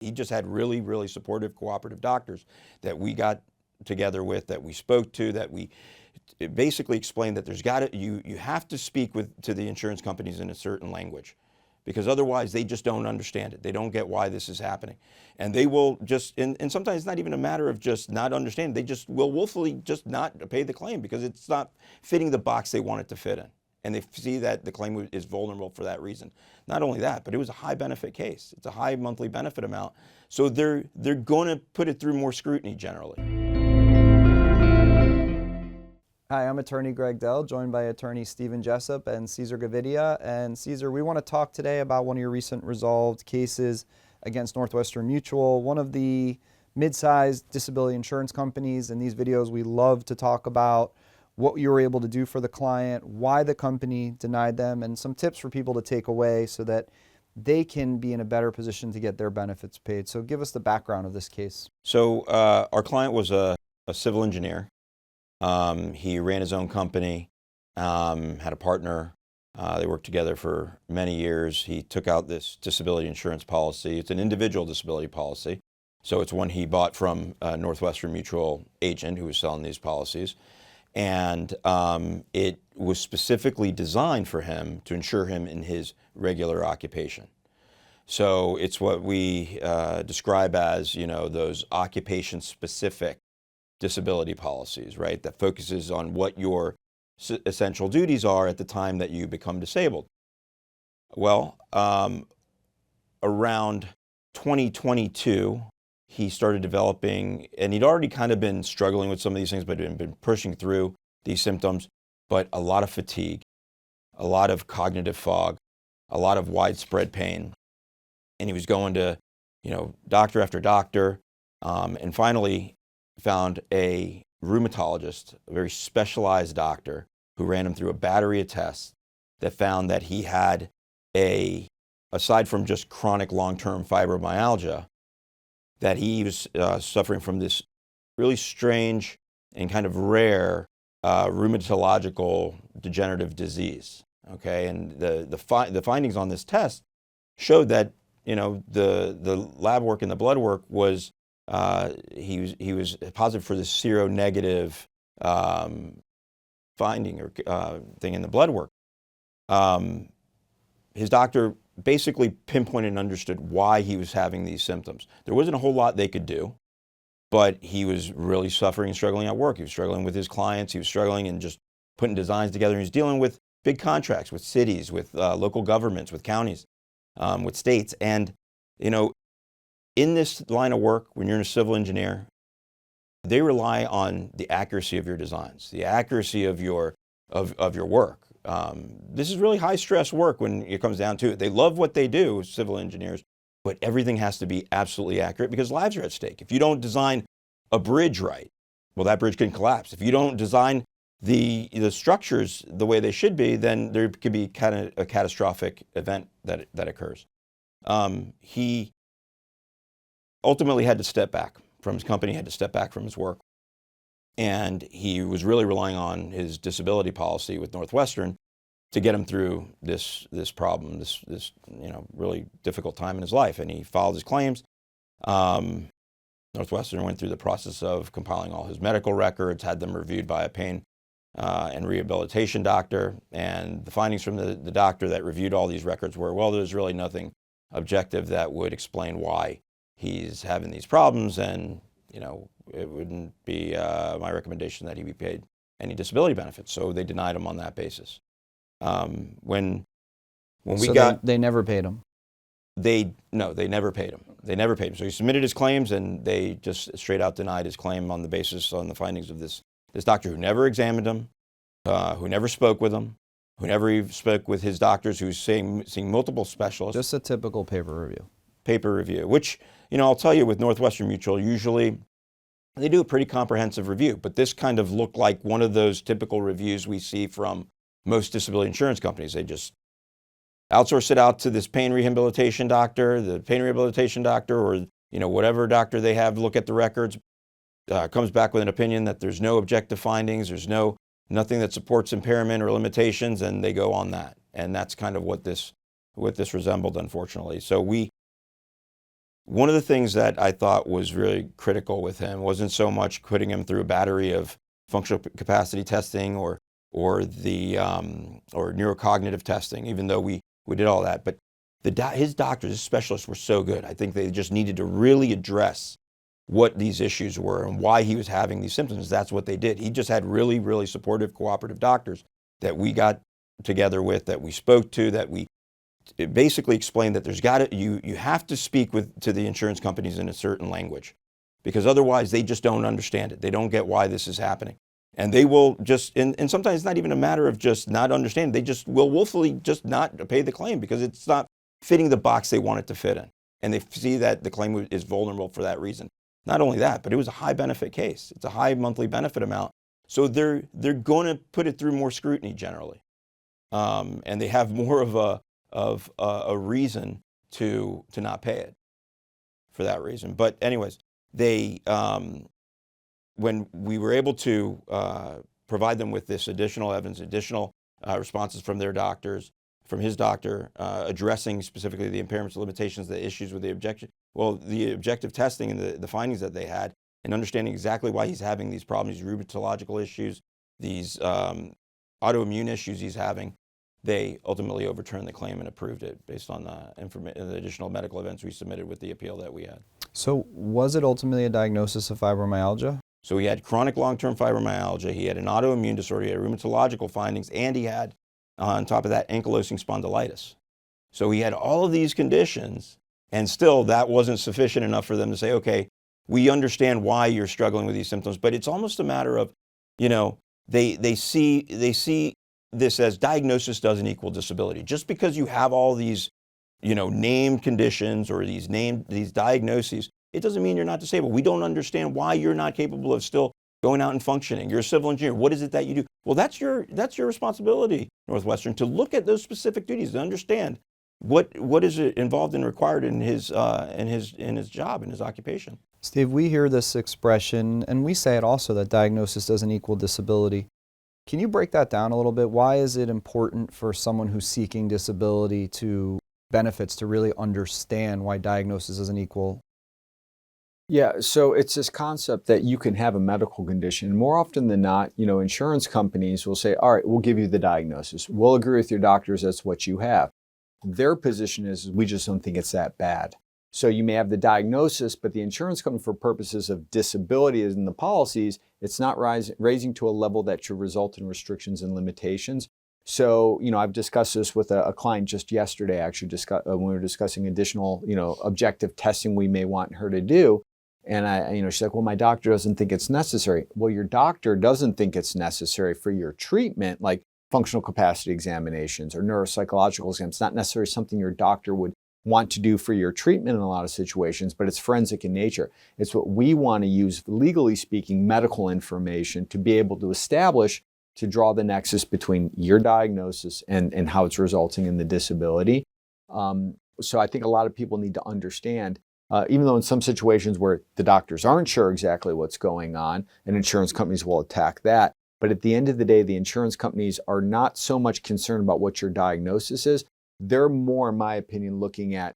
He just had really, really supportive, cooperative doctors that we got together with, that we spoke to, that we basically explained that you have to speak to the insurance companies in a certain language, because otherwise they just don't understand it. They don't get why this is happening. And they will just, and sometimes it's not even a matter of just not understanding. They just will willfully just not pay the claim because it's not fitting the box they want it to fit in. And they see that the claim is vulnerable for that reason. Not only that, but it was a high benefit case. It's a high monthly benefit amount. So they're going to put it through more scrutiny generally. Hi, I'm attorney Greg Dell, joined by attorney Stephen Jessup and Cesar Gavidia. And Cesar, we want to talk today about one of your recent resolved cases against Northwestern Mutual, one of the mid-sized disability insurance companies. In these videos, we love to talk about what you were able to do for the client, why the company denied them, and some tips for people to take away so that they can be in a better position to get their benefits paid. So give us the background of this case. So our client was a civil engineer. He ran his own company, had a partner. They worked together for many years. He took out this disability insurance policy. It's an individual disability policy. So it's one he bought from a Northwestern Mutual agent who was selling these policies. And it was specifically designed for him to insure him in his regular occupation. So it's what we describe as, those occupation-specific disability policies, right? That focuses on what your essential duties are at the time that you become disabled. Well, around 2022, he started developing, and he'd already kind of been struggling with some of these things, but had been pushing through these symptoms, but a lot of fatigue, a lot of cognitive fog, a lot of widespread pain. And he was going to, doctor after doctor, and finally found a rheumatologist, a very specialized doctor, who ran him through a battery of tests that found that he had aside from just chronic long-term fibromyalgia, that he was suffering from this really strange and kind of rare rheumatological degenerative disease. Okay, and the findings on this test showed that the lab work and the blood work was he was positive for this seronegative finding or thing in the blood work. His doctor basically pinpointed and understood why he was having these symptoms. There wasn't a whole lot they could do, but he was really suffering and struggling at work. He was struggling with his clients. He was struggling and just putting designs together. He was dealing with big contracts with cities, with local governments, with counties, with states. And, in this line of work, when you're a civil engineer, they rely on the accuracy of your designs, the accuracy of your work. This is really high stress work when it comes down to it. They love what they do, civil engineers, but everything has to be absolutely accurate because lives are at stake. If you don't design a bridge right, well, that bridge can collapse. If you don't design the structures the way they should be, then there could be kind of a catastrophic event that occurs. He ultimately had to step back from his company, had to step back from his work. And he was really relying on his disability policy with Northwestern to get him through this problem, this really difficult time in his life. And he filed his claims. Northwestern went through the process of compiling all his medical records, had them reviewed by a pain and rehabilitation doctor. And the findings from the doctor that reviewed all these records were, well, there's really nothing objective that would explain why he's having these problems, and it wouldn't be my recommendation that he be paid any disability benefits. So they denied him on that basis. When we got, they never paid him. They never paid him. They never paid him. So he submitted his claims, and they just straight out denied his claim on the findings of this doctor who never examined him, who never spoke with him, who never even spoke with his doctors, who's seeing multiple specialists. Just a typical paper review. Which, I'll tell you, with Northwestern Mutual, usually they do a pretty comprehensive review, but this kind of looked like one of those typical reviews we see from most disability insurance companies. They just outsource it out to this pain rehabilitation doctor, or whatever doctor they have look at the records, comes back with an opinion that there's no objective findings, there's nothing that supports impairment or limitations, and they go on that. And that's kind of what this resembled, unfortunately. So we one of the things that I thought was really critical with him wasn't so much putting him through a battery of functional capacity testing or neurocognitive testing, even though we did all that. But his doctors, his specialists were so good. I think they just needed to really address what these issues were and why he was having these symptoms. That's what they did. He just had really, really supportive, cooperative doctors that we got together with, that we spoke to, that we basically explained that you have to speak to the insurance companies in a certain language, because otherwise they just don't understand it. They don't get why this is happening. And they will just, and sometimes it's not even a matter of just not understanding. They just will willfully just not pay the claim because it's not fitting the box they want it to fit in. And they see that the claim is vulnerable for that reason. Not only that, but it was a high benefit case. It's a high monthly benefit amount. So they're going to put it through more scrutiny generally. And they have more of a reason to not pay it for that reason. But anyways, they, when we were able to provide them with this additional evidence, additional responses from their doctors, from his doctor, addressing specifically the impairments, limitations, the issues with the objective testing and the findings that they had, and understanding exactly why he's having these problems, these rheumatological issues, these autoimmune issues he's having, they ultimately overturned the claim and approved it based on the additional medical evidence we submitted with the appeal that we had. So was it ultimately a diagnosis of fibromyalgia? So he had chronic long-term fibromyalgia, he had an autoimmune disorder, he had rheumatological findings, and he had, on top of that, ankylosing spondylitis. So he had all of these conditions, and still that wasn't sufficient enough for them to say, okay, we understand why you're struggling with these symptoms, but it's almost a matter of, they see this as diagnosis doesn't equal disability. Just because you have all these, named conditions or these diagnoses, it doesn't mean you're not disabled. We don't understand why you're not capable of still going out and functioning. You're a civil engineer. What is it that you do? Well, that's your responsibility, Northwestern, to look at those specific duties, to understand what is it involved and required in his job, in his occupation. Steve, we hear this expression, and we say it also, that diagnosis doesn't equal disability. Can you break that down a little bit? Why is it important for someone who's seeking disability benefits to really understand why diagnosis doesn't equal? Yeah, so it's this concept that you can have a medical condition. More often than not, insurance companies will say, all right, we'll give you the diagnosis. We'll agree with your doctors that's what you have. Their position is, we just don't think it's that bad. So you may have the diagnosis, but the insurance company, for purposes of disability as in the policies, it's not raising to a level that should result in restrictions and limitations. So, I've discussed this with a client just yesterday, actually, when we were discussing additional, objective testing we may want her to do. And she's like, well, my doctor doesn't think it's necessary. Well, your doctor doesn't think it's necessary for your treatment, like functional capacity examinations or neuropsychological exams. It's not necessarily something your doctor would want to do for your treatment in a lot of situations, but it's forensic in nature. It's what we want to use, legally speaking, medical information to be able to establish, to draw the nexus between your diagnosis and how it's resulting in the disability. So I think a lot of people need to understand, even though in some situations where the doctors aren't sure exactly what's going on, and insurance companies will attack that, but at the end of the day, the insurance companies are not so much concerned about what your diagnosis is. They're more, in my opinion, looking at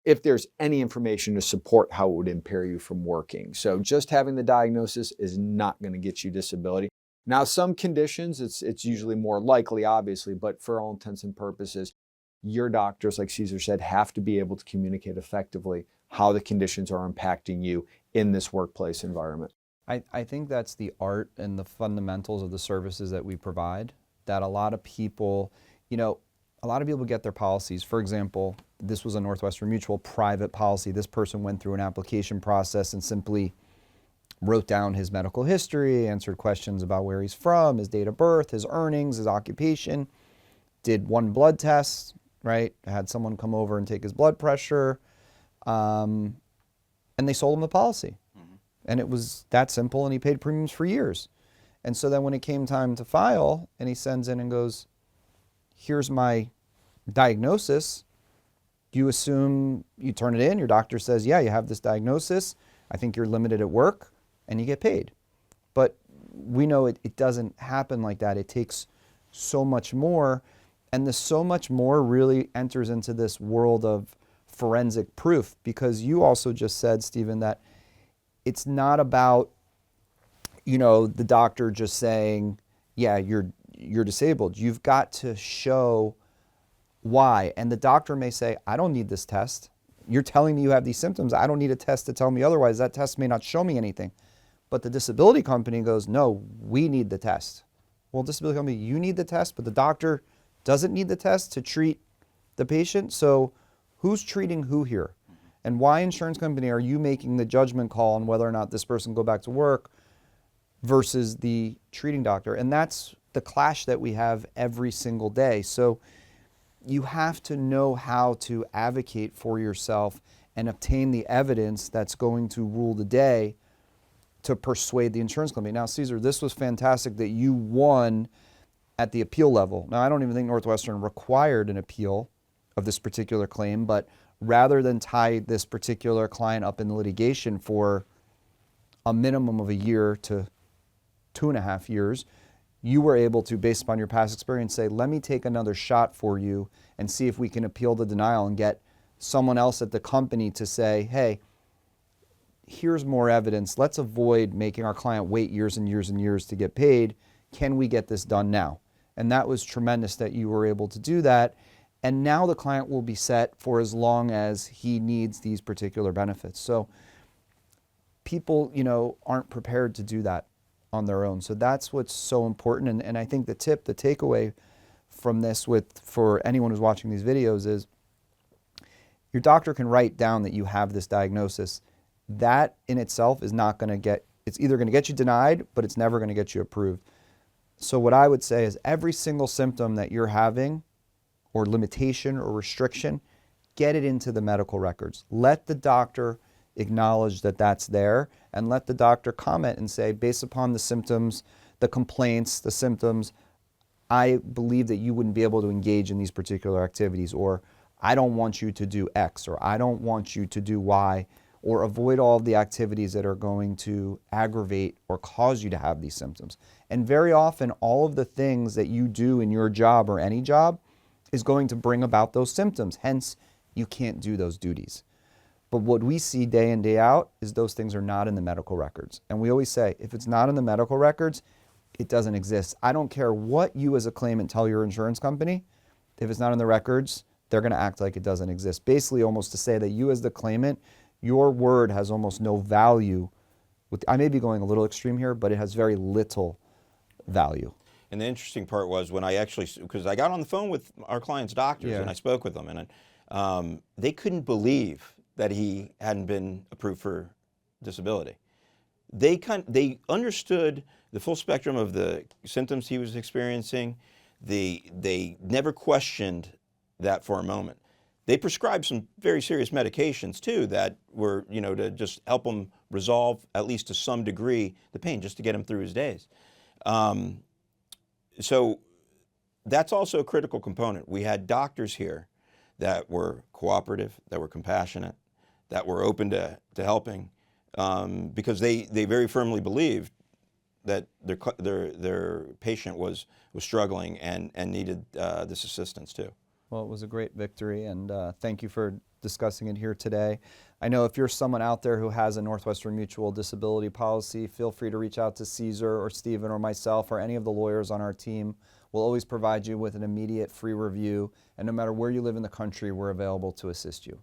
if there's any information to support how it would impair you from working. So just having the diagnosis is not going to get you disability. Now, some conditions, it's usually more likely, obviously, but for all intents and purposes, your doctors, like Caesar said, have to be able to communicate effectively how the conditions are impacting you in this workplace environment. I think that's the art and the fundamentals of the services that we provide, that a lot of people get their policies. For example, this was a Northwestern Mutual private policy. This person went through an application process and simply wrote down his medical history, answered questions about where he's from, his date of birth, his earnings, his occupation, did one blood test, right? Had someone come over and take his blood pressure, and they sold him the policy. And it was that simple, and he paid premiums for years. And so then when it came time to file, and he sends in and goes, here's my diagnosis, you assume you turn it in, your doctor says, yeah, you have this diagnosis, I think you're limited at work, and you get paid. But we know it doesn't happen like that. It takes so much more, and the so much more really enters into this world of forensic proof, because you also just said, Stephen, that it's not about, the doctor just saying, yeah, you're disabled. You've got to show why. And the doctor may say, I don't need this test. You're telling me you have these symptoms. I don't need a test to tell me otherwise. That test may not show me anything. But the disability company goes, no, we need the test. Well, disability company, you need the test, but the doctor doesn't need the test to treat the patient. So who's treating who here? And why, insurance company, are you making the judgment call on whether or not this person go back to work versus the treating doctor? And that's the clash that we have every single day. So you have to know how to advocate for yourself and obtain the evidence that's going to rule the day to persuade the insurance company. Now, Caesar, this was fantastic that you won at the appeal level. Now, I don't even think Northwestern required an appeal of this particular claim, but rather than tie this particular client up in litigation for a minimum of a year to 2.5 years, you were able to, based upon your past experience, say, let me take another shot for you and see if we can appeal the denial and get someone else at the company to say, hey, here's more evidence. Let's avoid making our client wait years and years and years to get paid. Can we get this done now? And that was tremendous that you were able to do that. And now the client will be set for as long as he needs these particular benefits. So people, aren't prepared to do that on their own. So that's what's so important. And I think the takeaway from this for anyone who's watching these videos is your doctor can write down that you have this diagnosis. That in itself is not going to it's either going to get you denied, but it's never going to get you approved. So what I would say is every single symptom that you're having, or limitation or restriction, get it into the medical records. Let the doctor acknowledge that that's there, and let the doctor comment and say, based upon the symptoms, the complaints, the symptoms, I believe that you wouldn't be able to engage in these particular activities, or I don't want you to do X, or I don't want you to do Y, or avoid all of the activities that are going to aggravate or cause you to have these symptoms. And very often, all of the things that you do in your job or any job is going to bring about those symptoms. Hence, you can't do those duties. But what we see day in, day out is those things are not in the medical records. And we always say, if it's not in the medical records, it doesn't exist. I don't care what you as a claimant tell your insurance company. If it's not in the records, they're going to act like it doesn't exist. Basically, almost to say that you as the claimant, your word has almost no value. I may be going a little extreme here, but it has very little value. And the interesting part was when because I got on the phone with our client's doctors and I spoke with them, and they couldn't believe that he hadn't been approved for disability. They understood the full spectrum of the symptoms he was experiencing. They never questioned that for a moment. They prescribed some very serious medications too that were, to just help him resolve, at least to some degree, the pain, just to get him through his days. So that's also a critical component. We had doctors here that were cooperative, that were compassionate, that were open to helping, because they very firmly believed that their patient was struggling and needed this assistance too. Well, it was a great victory, and thank you for discussing it here today. I know if you're someone out there who has a Northwestern Mutual disability policy, feel free to reach out to Caesar or Stephen or myself or any of the lawyers on our team. We'll always provide you with an immediate free review, and no matter where you live in the country, we're available to assist you.